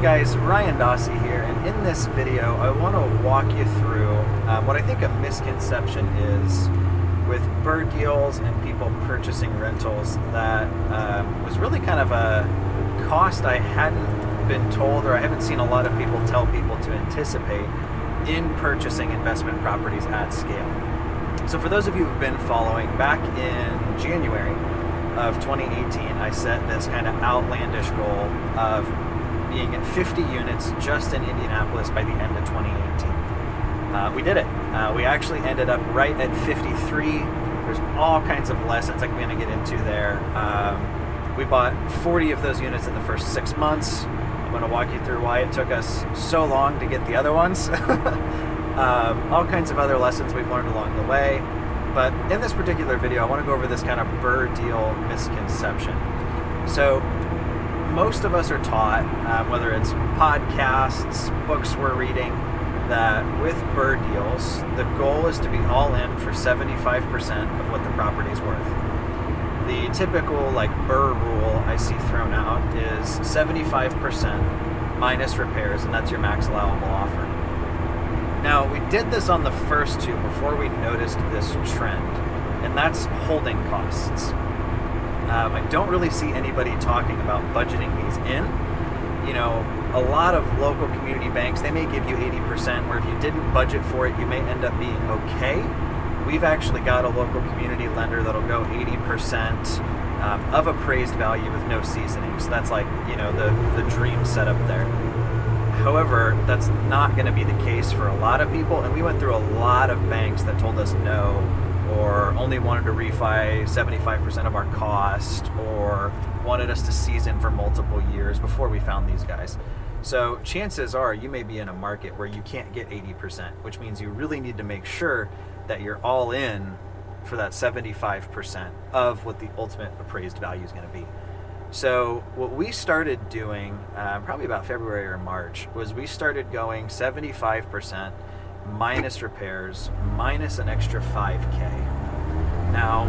Hi guys, Ryan Dossie here, and in this video I want to walk you through what I think a misconception is with Brrrr deals and people purchasing rentals that was really kind of a cost I hadn't been told, or I haven't seen a lot of people tell people to anticipate in purchasing investment properties at scale. So for those of you who've been following, back in January of 2018, I set this kind of outlandish goal of being at 50 units just in Indianapolis by the end of 2018. We did it. We actually ended up right at 53. There's all kinds of lessons I'm going to get into there. We bought 40 of those units in the first 6 months. I'm going to walk you through why it took us so long to get the other ones. All kinds of other lessons we've learned along the way. But in this particular video, I want to go over this kind of Brrrr deal misconception. So most of us are taught, whether it's podcasts, books we're reading, that with Brrrr deals, the goal is to be all in for 75% of what the property is worth. The typical Brrrr rule I see thrown out is 75% minus repairs, and that's your max allowable offer. Now, we did this on the first two before we noticed this trend, and that's holding costs. I don't really see anybody talking about budgeting these in. You know, a lot of local community banks, they may give you 80%, where if you didn't budget for it, you may end up being okay. We've actually got a local community lender that'll go 80% of appraised value with no seasoning. So that's the dream setup there. However, that's not going to be the case for a lot of people, and we went through a lot of banks that told us no, or only wanted to refi 75% of our cost, or wanted us to season for multiple years before we found these guys. So chances are you may be in a market where you can't get 80%, which means you really need to make sure that you're all in for that 75% of what the ultimate appraised value is going to be. So what we started doing, probably about February or March, was we started going 75% minus repairs, minus an extra 5K. Now,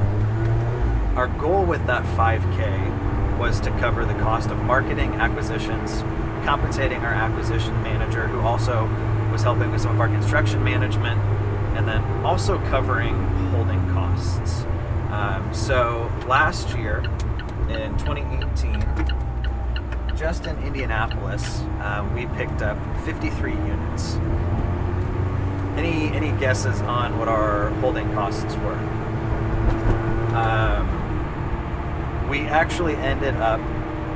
our goal with that 5K was to cover the cost of marketing, acquisitions, compensating our acquisition manager, who also was helping with some of our construction management, and then also covering holding costs. So last year, in 2018, just in Indianapolis, we picked up 53 units. Any guesses on what our holding costs were? We actually ended up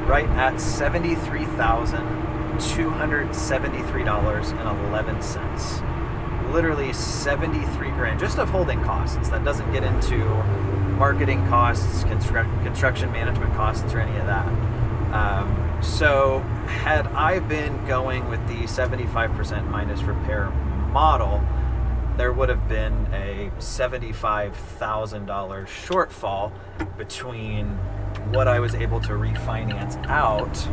right at $73,273.11. Literally 73 grand just of holding costs. That doesn't get into marketing costs, construction management costs, or any of that. So had I been going with the 75% minus repair model, there would have been a $75,000 shortfall between what I was able to refinance out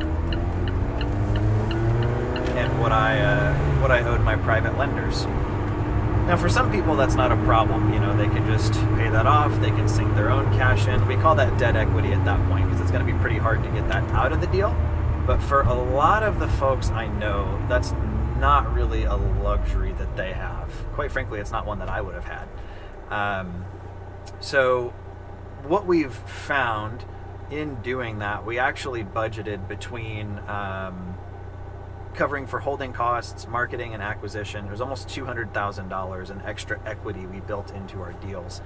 and what I owed my private lenders. Now, for some people, that's not a problem. You know, they can just pay that off. They can sink their own cash in. We call that debt equity at that point, because it's going to be pretty hard to get that out of the deal. But for a lot of the folks I know, that's not really a luxury that they have. Quite frankly, it's not one that I would have had. So what we've found in doing that, we actually budgeted between covering for holding costs, marketing, and acquisition. There's almost $200,000 in extra equity we built into our deals.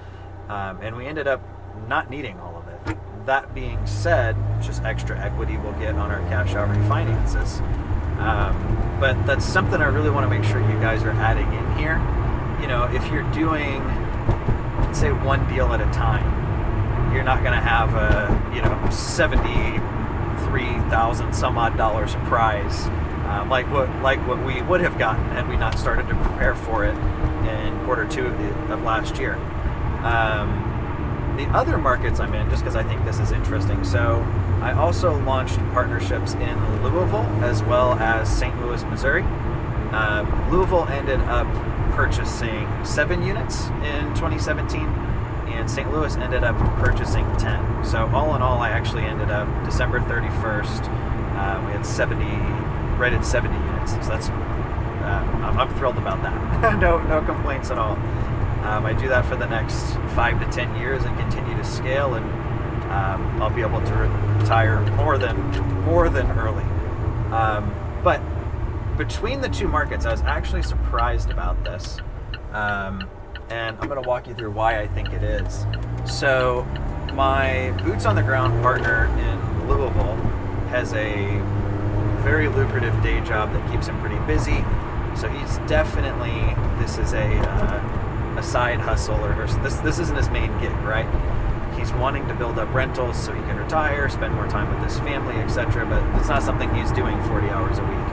And we ended up not needing all of it. That being said, just extra equity we'll get on our cash out refinances. But that's something I really want to make sure you guys are adding in here. You know, if you're doing, let's say, one deal at a time, you're not going to have a, $73,000 some odd dollar surprise like what we would have gotten had we not started to prepare for it in quarter two of last year. The other markets I'm in, just because I think this is interesting, so I also launched partnerships in Louisville as well as St. Louis, Missouri. Louisville ended up purchasing 7 units in 2017, and St. Louis ended up purchasing 10. So all in all, I actually ended up December 31st, we had 70 rented 70 units. So that's I'm thrilled about that. No complaints at all. I do that for the next 5 to 10 years and continue to scale, and I'll be able to retire more than early. But between the two markets, I was actually surprised about this. And I'm going to walk you through why I think it is. So my boots on the ground partner in Louisville has a very lucrative day job that keeps him pretty busy. So he's definitely, this is a side hustle, or this isn't his main gig, right? He's wanting to build up rentals so he can retire, spend more time with his family, etc. But it's not something he's doing 40 hours a week.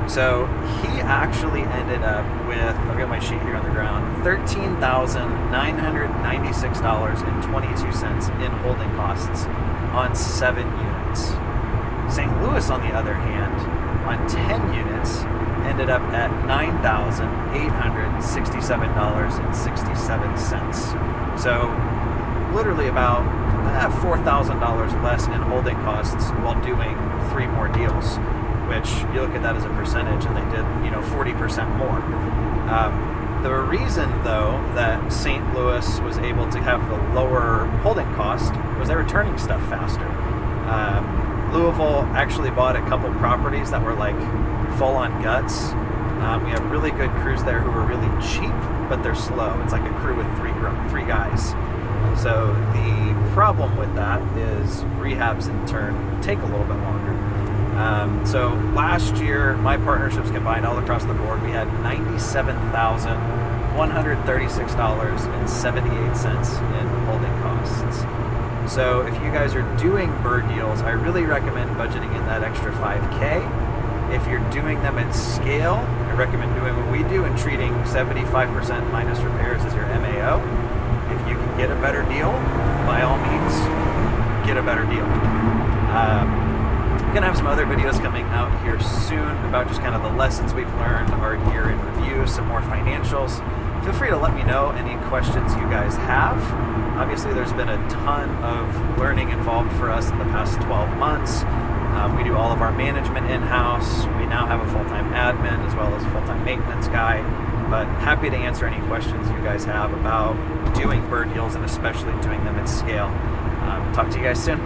So he actually ended up with, I've got my sheet here on the ground, $13,996.22 in holding costs on 7 units. St. Louis, on the other hand, on 10 units, ended up at $9,867.67. So literally about $4,000 less in holding costs while doing 3 more deals, which you look at that as a percentage, and they did 40% more. The reason, though, that St. Louis was able to have the lower holding cost was they were turning stuff faster. Louisville actually bought a couple properties that were like full-on guts. We have really good crews there who are really cheap, but they're slow. It's like a crew with three guys. So the problem with that is rehabs in turn take a little bit longer. So last year, my partnerships combined all across the board, we had $97,136.78 in holding costs. So if you guys are doing Brrrr deals, I really recommend budgeting in that extra $5K. If you're doing them at scale, I recommend doing what we do and treating 75% minus repairs as your MAO. If you can get a better deal, by all means, get a better deal. I'm going to have some other videos coming out here soon about just kind of the lessons we've learned, our year in review, some more financials. Feel free to let me know any questions you guys have. Obviously, there's been a ton of learning involved for us in the past 12 months. We do all of our management in-house. We now have a full-time admin as well as a full-time maintenance guy. But happy to answer any questions you guys have about doing Brrrr deals and especially doing them at scale. Talk to you guys soon.